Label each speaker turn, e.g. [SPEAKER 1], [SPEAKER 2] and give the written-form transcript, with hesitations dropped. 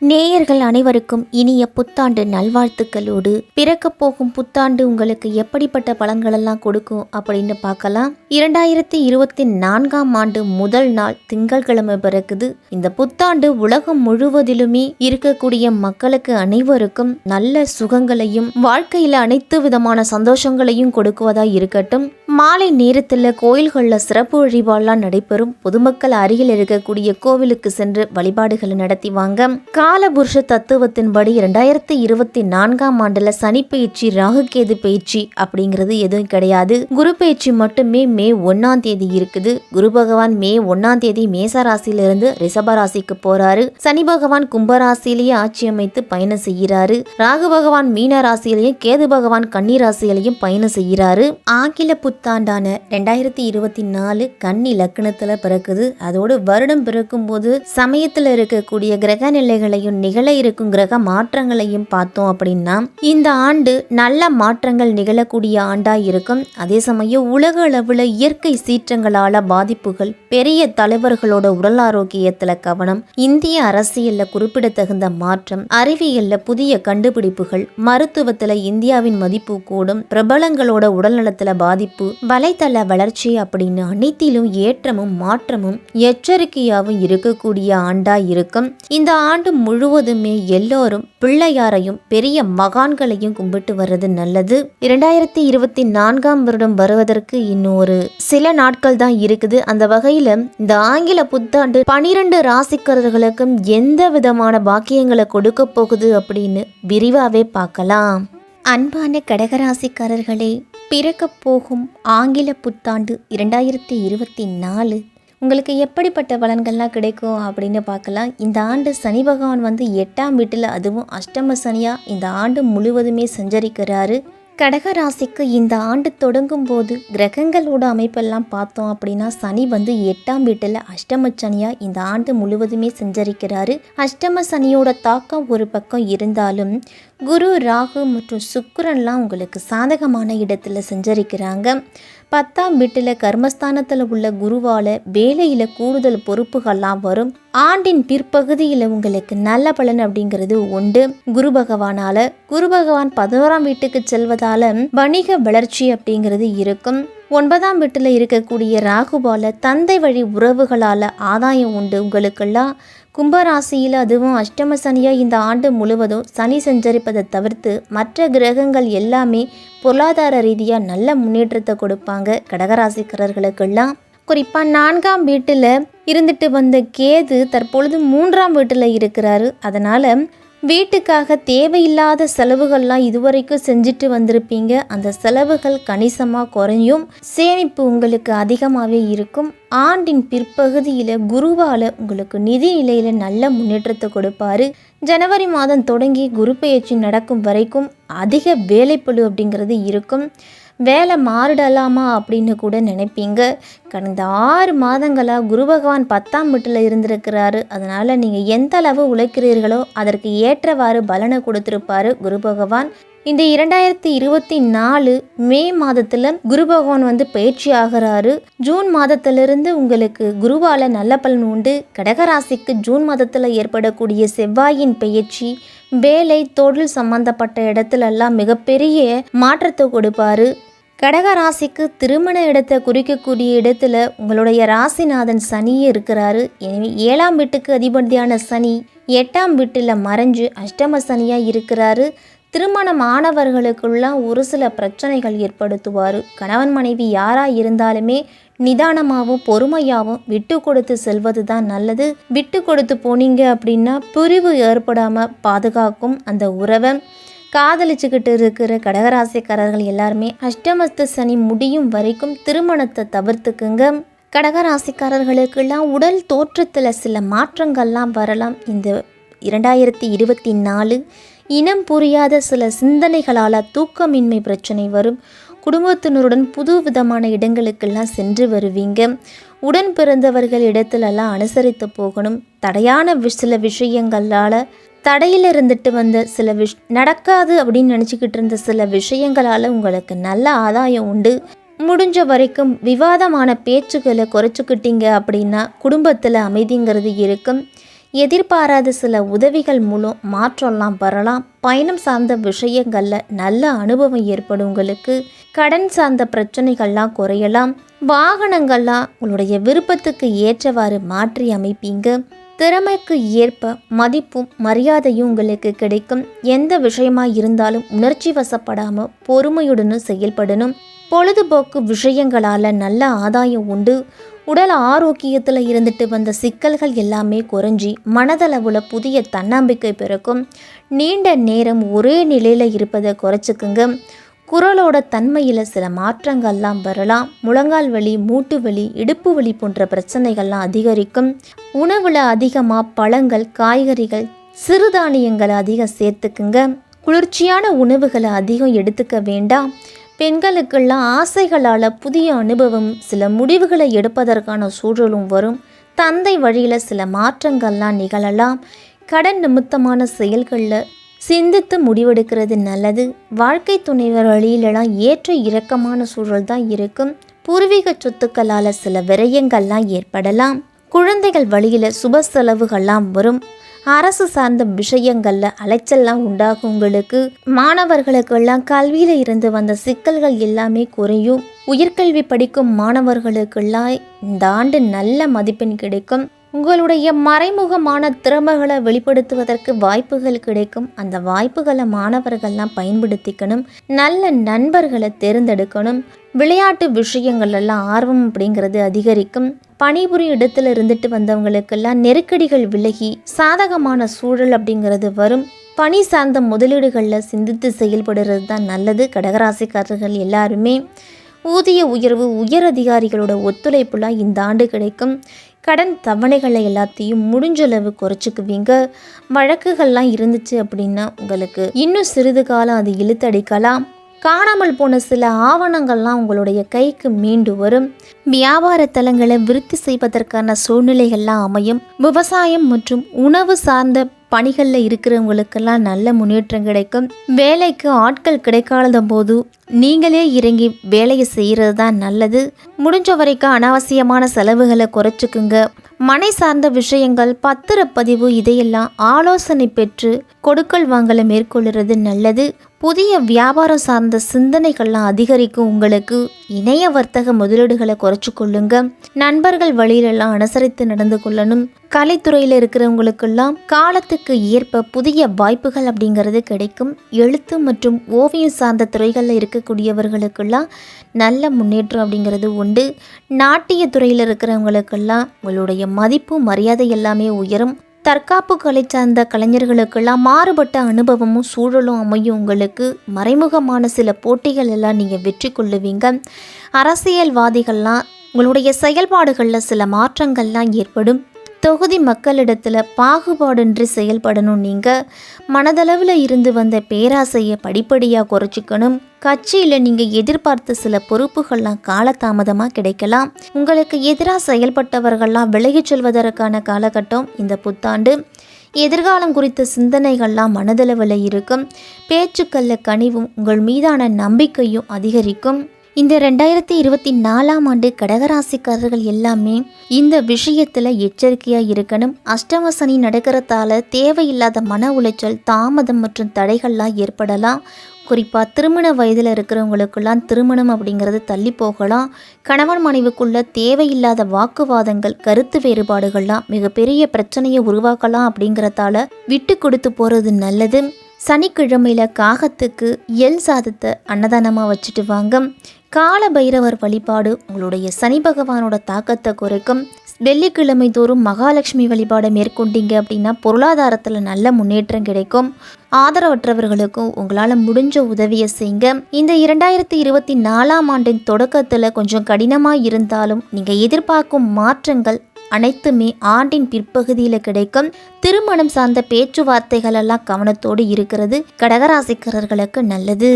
[SPEAKER 1] நேயர்கள் அனைவருக்கும் இனிய புத்தாண்டு நல்வாழ்த்துக்களோடு, பிறக்கப் போகும் புத்தாண்டு உங்களுக்கு எப்படிப்பட்ட பலன்களெல்லாம் கொடுக்கும் அப்படின்னு பார்க்கலாம். 2024ஆம் ஆண்டு முதல் நாள் திங்கட்கிழமை பிறக்குது. இந்த புத்தாண்டு உலகம் முழுவதிலுமே இருக்கக்கூடிய மக்களுக்கு அனைவருக்கும் நல்ல சுகங்களையும் வாழ்க்கையில அனைத்து விதமான சந்தோஷங்களையும் கொடுக்குவதா இருக்கட்டும். மாலை நேரத்தில் கோயில்களில் சிறப்பு வழிபாடுலாம் நடைபெறும். பொதுமக்கள் அருகில் இருக்கக்கூடிய கோவிலுக்கு சென்று வழிபாடுகளை நடத்தி வாங்க. காலபுருஷ தத்துவத்தின்படி 2024ஆம் ஆண்டுல சனி பயிற்சி, ராகுகேது பயிற்சி அப்படிங்கிறது எதுவும் கிடையாது. குரு பயிற்சி மட்டுமே மே 1ஆம் தேதி இருக்குது. குரு பகவான் மே 1ஆம் தேதி மேச ராசியிலிருந்து ரிஷப ராசிக்கு போறாரு. சனி பகவான் கும்பராசியிலேயே ஆட்சி அமைத்து பயணம் செய்கிறாரு. ராகு பகவான் மீன ராசியிலையும், கேது பகவான் கன்னி ராசியிலையும் பயணம் செய்கிறாரு. ஆங்கில புத்தாண்டான 2024 கன்னி லக்னத்துல பிறக்குது. அதோடு வருடம் பிறக்கும் போது சமயத்துல இருக்கக்கூடிய கிரக நிலைகளையும் நிகழ இருக்கும் கிரக மாற்றங்களையும் பார்த்தோம் அப்படின்னா இந்த ஆண்டு நல்ல மாற்றங்கள் நிகழக்கூடிய ஆண்டா இருக்கும். அதே சமயம் உலக அளவுல இயற்கை சீற்றங்களால பாதிப்புகள், பெரிய தலைவர்களோட உடல் ஆரோக்கியத்துல கவனம், இந்திய அரசியல்ல குறிப்பிடத்தகுந்த மாற்றம், அறிவியல்ல புதிய கண்டுபிடிப்புகள், மருத்துவத்துல இந்தியாவின் மதிப்பு கூடும், பிரபலங்களோட உடல்நலத்துல பாதிப்பு, வலைத்தள வளர்ச்சி அப்படின்னு அனைத்திலும் ஏற்றமும் மாற்றமும் எச்சரிக்கையாகவும் இருக்கக்கூடிய ஆண்டா இருக்கும். இந்த ஆண்டு முழுவதுமே எல்லோரும் பிள்ளையாரையும் பெரிய மகான்களையும் கும்பிட்டு வர்றது நல்லது. 2024ஆம் வருடம் வருவதற்கு இன்னொரு சில நாட்கள் தான் இருக்குது. அந்த வகையில இந்த ஆங்கில புத்தாண்டு 12 ராசிக்காரர்களுக்கும் எந்த விதமான பாக்கியங்களை கொடுக்க போகுது அப்படின்னு விரிவாவே பார்க்கலாம். அன்பான கடகராசிக்காரர்களே, பிறக்க போகும் ஆங்கில புத்தாண்டு 2024 உங்களுக்கு எப்படிப்பட்ட பலன்கள்லாம் கிடைக்கும் அப்படின்னு பார்க்கலாம். இந்த ஆண்டு சனி பகவான் 8ஆம் வீட்டில், அதுவும் அஷ்டம சனியாக இந்த ஆண்டு முழுவதுமே சஞ்சரிக்கிறாரு. கடகராசிக்கு இந்த ஆண்டு தொடங்கும் போது கிரகங்களோட அமைப்பெல்லாம் பார்த்தோம் அப்படின்னா சனி 8ஆம் வீட்டில் அஷ்டம சனியாக இந்த ஆண்டு முழுவதுமே சஞ்சரிக்கிறாரு. அஷ்டம சனியோட தாக்கம் ஒரு பக்கம் இருந்தாலும் குரு, ராகு மற்றும் சுக்கிரன்லாம் உங்களுக்கு சாதகமான இடத்துல சஞ்சரிக்கிறாங்க. 10ஆம் வீட்டில் கர்மஸ்தானத்தில் உள்ள குருவால் வேலையில் கூடுதல் பொறுப்புகள்லாம் வரும். ஆண்டின் பிற்பகுதியில் உங்களுக்கு நல்ல பலன் அப்படிங்கிறது உண்டு. குரு பகவானால, குரு பகவான் 11ஆம் வீட்டுக்கு செல்வதால வணிக வளர்ச்சி அப்படிங்கிறது இருக்கும். 9ஆம் வீட்டில் இருக்கக்கூடிய ராகுவால தந்தை வழி உறவுகளால் ஆதாயம் உண்டு உங்களுக்கெல்லாம். கும்பராசியில், அதுவும் அஷ்டம சனியாக இந்த ஆண்டு முழுவதும் சனி சஞ்சரிப்பதை தவிர்த்து மற்ற கிரகங்கள் எல்லாமே பொருளாதார ரீதியாக நல்ல முன்னேற்றத்தை கொடுப்பாங்க கடகராசிக்காரர்களுக்கெல்லாம். குறிப்பாக 4ஆம் வீட்டில் இருந்துட்டு வந்த கேது தற்பொழுது 3ஆம் வீட்டில் இருக்கிறாரு. அதனால் வீட்டுக்காக தேவையில்லாத செலவுகள்லாம் இதுவரைக்கும் செஞ்சுட்டு வந்திருப்பீங்க. அந்த செலவுகள் கணிசமாக குறையும். சேமிப்பு உங்களுக்கு அதிகமாகவே இருக்கும். ஆண்டின் பிற்பகுதியில் குருவால் உங்களுக்கு நிதி நிலையில் நல்ல முன்னேற்றத்தை கொடுப்பாரு. ஜனவரி மாதம் தொடங்கி குரு பெயர்ச்சி நடக்கும் வரைக்கும் அதிக வேலைப்பளு அப்படிங்கிறது இருக்கும். வேலை மாறிடலாமா அப்படின்னு கூட நினைப்பீங்க. கடந்த 6 மாதங்களாக குரு பகவான் 10ஆம் வீட்டில் இருந்திருக்கிறாரு. அதனால் நீங்கள் எந்த அளவு உழைக்கிறீர்களோ அதற்கு ஏற்றவாறு பலனை கொடுத்துருப்பாரு குரு பகவான். இந்த 2024 மே மாதத்தில் குரு பகவான் பயிற்சி ஆகிறாரு. ஜூன் மாதத்திலிருந்து உங்களுக்கு குருவால் நல்ல பலன் உண்டு. கடகராசிக்கு ஜூன் மாதத்தில் ஏற்படக்கூடிய செவ்வாயின் பயிற்சி வேலை, தொழில் சம்பந்தப்பட்ட இடத்துலலாம் மிகப்பெரிய மாற்றத்தை கொடுப்பாரு. கடகராசிக்கு திருமண இடத்தை குறிக்கக்கூடிய இடத்துல உங்களுடைய ராசிநாதன் சனியே இருக்கிறாரு. எனவே 7ஆம் வீட்டுக்கு அதிபதியான சனி 8ஆம் வீட்டில் மறைஞ்சு அஷ்டம சனியாக இருக்கிறாரு. திருமணம் ஆனவர்களுக்குள்ளாம் ஒரு சில பிரச்சனைகள் ஏற்படுத்துவார். கணவன் மனைவி யாராக இருந்தாலுமே நிதானமாகவும் பொறுமையாகவும் விட்டு கொடுத்து செல்வது தான் நல்லது. விட்டு கொடுத்து போனீங்க அப்படின்னா பிரிவு ஏற்படாமல் பாதுகாக்கும் அந்த உறவை. காதலிச்சுக்கிட்டு இருக்கிற கடகராசிக்காரர்கள் எல்லாருமே அஷ்டமத்து சனி முடியும் வரைக்கும் திருமணத்தை தவிர்த்துக்குங்க. கடகராசிக்காரர்களுக்கெல்லாம் உடல் தோற்றத்தில் சில மாற்றங்கள்லாம் வரலாம். இந்த 2024 இனம் புரியாத சில சிந்தனைகளால் தூக்கமின்மை பிரச்சனை வரும். குடும்பத்தினருடன் புது விதமான இடங்களுக்கெல்லாம் சென்று வருவீங்க. உடன் பிறந்தவர்கள் இடத்துலலாம் அனுசரித்து போகணும். தடையான சில விஷயங்களால், தடையில் இருந்துட்டு வந்த சில நடக்காது அப்படின்னு நினச்சிக்கிட்டு இருந்த சில விஷயங்களால் உங்களுக்கு நல்ல ஆதாயம் உண்டு. முடிஞ்ச வரைக்கும் விவாதமான பேச்சுக்களை குறைச்சிக்கிட்டீங்க அப்படின்னா குடும்பத்தில் அமைதிங்கிறது இருக்கும். எதிர்பாராத சில உதவிகள் மூலம் மாற்றம்லாம் வரலாம். பயணம் சார்ந்த விஷயங்களில் நல்ல அனுபவம் ஏற்படும். உங்களுக்கு கடன் சார்ந்த பிரச்சனைகள்லாம் குறையலாம். வாகனங்கள்லாம் உங்களுடைய விருப்பத்துக்கு ஏற்றவாறு மாற்றி அமைப்பீங்க. திறமைக்கு ஏற்ப மதிப்பும் மரியாதையும் உங்களுக்கு கிடைக்கும். எந்த விஷயமா இருந்தாலும் உணர்ச்சி வசப்படாமல் பொறுமையுடன் செயல்படணும். பொழுதுபோக்கு விஷயங்களால் நல்ல ஆதாயம் உண்டு. உடல் ஆரோக்கியத்தில் இருந்துட்டு வந்த சிக்கல்கள் எல்லாமே குறைஞ்சி மனதளவில் புதிய தன்னம்பிக்கை பிறக்கும். நீண்ட நேரம் ஒரே நிலையில் இருப்பதை குறைச்சிக்குங்க. குரலோட தன்மையில் சில மாற்றங்கள்லாம் வரலாம். முழங்கால் வலி, மூட்டு வலி, இடுப்பு வலி போன்ற பிரச்சனைகள்லாம் அதிகரிக்கும். உணவில் அதிகமாக பழங்கள், காய்கறிகள், சிறுதானியங்களை அதிகம் சேர்த்துக்குங்க. குளிர்ச்சியான உணவுகளை அதிகம் எடுத்துக்க வேண்டாம். பெண்களுக்கெல்லாம் ஆசைகளால் புதிய அனுபவம், சில முடிவுகளை எடுப்பதற்கான சூழலும் வரும். தந்தை வழியில் சில மாற்றங்கள்லாம் நிகழலாம். கடன் நிமித்தமான செயல்களில் சிந்தித்து முடிவெடுக்கிறது நல்லது. வாழ்க்கை துணைவர் வழியிலலாம் ஏற்ற இறக்கமான சூழல் தான் இருக்கும். பூர்வீக சொத்துக்களால் சில விரயங்கள்லாம் ஏற்படலாம். குழந்தைகள் வழியில் சுப செலவுகள்லாம் வரும். அரசு சார்ந்த விஷயங்களில் அலைச்சல்லாம் உண்டாகும். உங்களுக்கு மாணவர்களுக்கெல்லாம் கல்வியில் இருந்து வந்த சிக்கல்கள் எல்லாமே குறையும். உயர்கல்வி படிக்கும் மாணவர்களுக்கெல்லாம் இந்த ஆண்டு நல்ல மதிப்பெண் கிடைக்கும். உங்களுடைய மறைமுகமான திறமைகளை வெளிப்படுத்துவதற்கு வாய்ப்புகள் கிடைக்கும். அந்த வாய்ப்புகளை மாணவர்கள்லாம் பயன்படுத்திக்கணும். நல்ல நண்பர்களை தேர்ந்தெடுக்கணும். விளையாட்டு விஷயங்கள் எல்லாம் ஆர்வம் அப்படிங்கிறது அதிகரிக்கும். பணிபுரியும் இடத்துல இருந்துட்டு வந்தவங்களுக்கெல்லாம் நெருக்கடிகள் விலகி சாதகமான சூழல் அப்படிங்கிறது வரும். பணி சார்ந்த முதலீடுகளில் சிந்தித்து செயல்படுறது தான் நல்லது. கடகராசிக்காரர்கள் எல்லாருமே ஊதிய உயர்வு, உயர் அதிகாரிகளோட ஒத்துழைப்புலாம் இந்த ஆண்டு கிடைக்கும். கடன் தவணைகளை எல்லாத்தையும் முடிஞ்சளவு குறைச்சிக்குவீங்க. வழக்குகள்லாம் இருந்துச்சு அப்படின்னா உங்களுக்கு இன்னும் சிறிது காலம் அது இழுத்தடிக்கலாம். காணாமல் போன சில ஆவணங்கள்லாம் உங்களுடைய கைக்கு மீண்டு வரும். வியாபார தலங்களை விருத்தி செய்வதற்கான சூழ்நிலைகள்லாம் அமையும். விவசாயம் மற்றும் உணவு சார்ந்த பணிகளில் இருக்கிறவங்களுக்கெல்லாம் நல்ல முன்னேற்றம் கிடைக்கும். வேலைக்கு ஆட்கள் கிடைக்காத போது நீங்களே இறங்கி வேலையை செய்கிறது தான் நல்லது. முடிஞ்ச வரைக்கும் அனாவசியமான செலவுகளை குறைச்சிக்குங்க. மனை சார்ந்த விஷயங்கள், பத்திரப்பதிவு இதையெல்லாம் ஆலோசனை பெற்று கொடுக்கல் வாங்கலை மேற்கொள்கிறது நல்லது. புதிய வியாபாரம் சார்ந்த சிந்தனைகள்லாம் அதிகரிக்கும். உங்களுக்கு இணைய வர்த்தக முதலீடுகளை குறைச்சி கொள்ளுங்க. நண்பர்கள் வழியிலெல்லாம் அனுசரித்து நடந்து கொள்ளணும். கலைத்துறையில் இருக்கிறவங்களுக்கெல்லாம் காலத்துக்கு ஏற்ப புதிய வாய்ப்புகள் அப்படிங்கிறது கிடைக்கும். எழுத்து மற்றும் ஓவியம் சார்ந்த துறைகளில் இருக்கக்கூடியவர்களுக்கெல்லாம் நல்ல முன்னேற்றம் அப்படிங்கிறது உண்டு. நாட்டிய துறையில் இருக்கிறவங்களுக்கெல்லாம் உங்களுடைய மதிப்பு, மரியாதை எல்லாமே உயரும். தற்காப்பு கலை சார்ந்த கலைஞர்களுக்கெல்லாம் மாறுபட்ட அனுபவமும் சூழலும் அமையும். உங்களுக்கு மறைமுகமான சில போட்டிகள் எல்லாம் நீங்கள் வெற்றி கொள்ளுவீங்க. அரசியல்வாதிகள்லாம் உங்களுடைய செயல்பாடுகளில் சில மாற்றங்கள்லாம் ஏற்படும். தொகுதி மக்களிடத்தில் பாகுபாடின்றி செயல்படணும். நீங்கள் மனதளவில் இருந்து வந்த பேராசையை படிப்படியாக குறைச்சிக்கணும். கட்சியில் நீங்கள் எதிர்பார்த்த சில பொறுப்புகள்லாம் காலதாமதமாக கிடைக்கலாம். உங்களுக்கு எதிராக செயல்பட்டவர்கள்லாம் விலகிச் செல்வதற்கான காலகட்டம் இந்த புத்தாண்டு. எதிர்காலம் குறித்த சிந்தனைகள்லாம் மனதளவில் இருக்கும். பேச்சுக்களில் கனிவும் உங்கள் மீதான நம்பிக்கையும் அதிகரிக்கும். இந்த 2024ஆம் ஆண்டு கடகராசிக்காரர்கள் எல்லாமே இந்த விஷயத்தில் எச்சரிக்கையாக இருக்கணும். அஷ்டம சனி நடக்கிறதால தேவையில்லாத மன உளைச்சல், தாமதம் மற்றும் தடைகள்லாம் ஏற்படலாம். குறிப்பாக திருமண வயதில் இருக்கிறவங்களுக்கெல்லாம் திருமணம் அப்படிங்கிறது தள்ளி போகலாம். கணவன் மனைவிக்குள்ள தேவையில்லாத வாக்குவாதங்கள், கருத்து வேறுபாடுகள்லாம் மிகப்பெரிய பிரச்சனையை உருவாக்கலாம். அப்படிங்கிறதால விட்டு கொடுத்து போகிறது நல்லது. சனிக்கிழமையில் காகத்துக்கு எல் சாதத்தை அன்னதானமாக வச்சுட்டு வாங்க. கால பைரவர் வழிபாடு உங்களுடைய சனி பகவானோட தாக்கத்தை குறைக்கும். வெள்ளிக்கிழமை தோறும் மகாலட்சுமி வழிபாடை மேற்கொண்டீங்க அப்படின்னா பொருளாதாரத்தில் நல்ல முன்னேற்றம் கிடைக்கும். ஆதரவற்றவர்களுக்கும் உங்களால் முடிஞ்ச உதவியை செய்யுங்க. இந்த 2024ஆம் ஆண்டின் தொடக்கத்தில் கொஞ்சம் கடினமாக இருந்தாலும் நீங்கள் எதிர்பார்க்கும் மாற்றங்கள் அனைத்துமே ஆண்டின் பிற்பகுதியில் கிடைக்கும். திருமணம் சார்ந்த பேச்சுவார்த்தைகள் எல்லாம் கவனத்தோடு இருக்கிறது கடகராசிக்காரர்களுக்கு நல்லது.